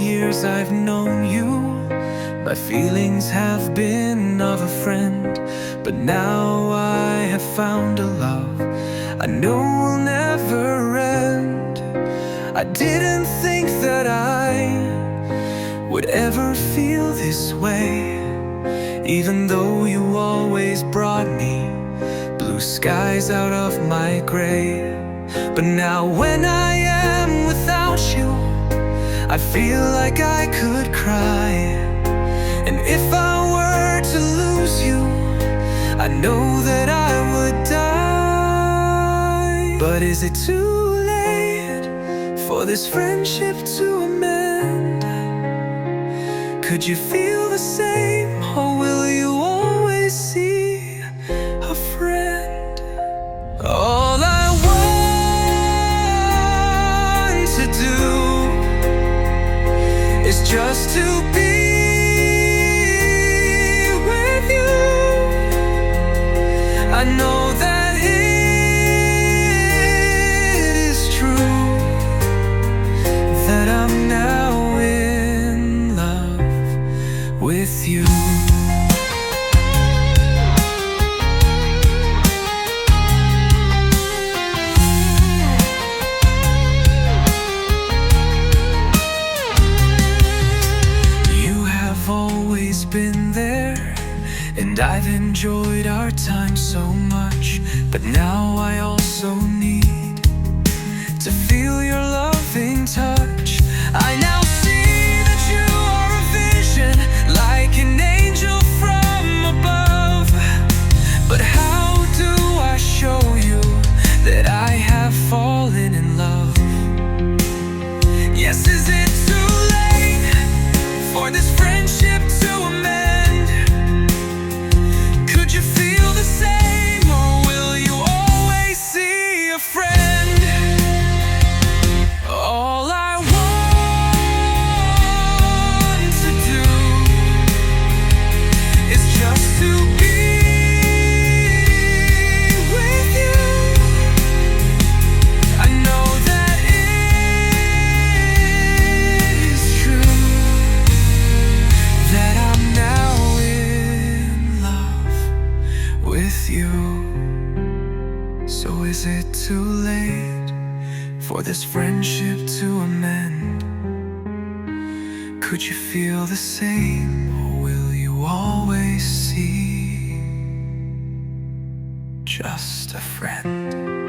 years I've known you, my feelings have been of a friend. But now I have found a love I know will never end. I didn't think that I would ever feel this way, even though you always brought me blue skies out of my gray. But now when I am without you, I feel like I could cry. And if I were to lose you, I know that I would die. But is it too late for this friendship to amend? Could you feel the same, or will you always see a friend? All I want to do is just to be with you. I know that it is true that I'm now in love with you. Always been there, and I've enjoyed our time so much. But now I also need to feel your loving touch. I now see that you are a vision, like an angel from above. But how do I show you that I have fallen in love? Yes, is it too late for this friendship to amend? Could you feel the same, or will you always see a friend? All I want to do is just to be with you. I know that it is true that I'm now in love with you. So is it too late for this friendship to amend? Could you feel the same, or will you always see just a friend?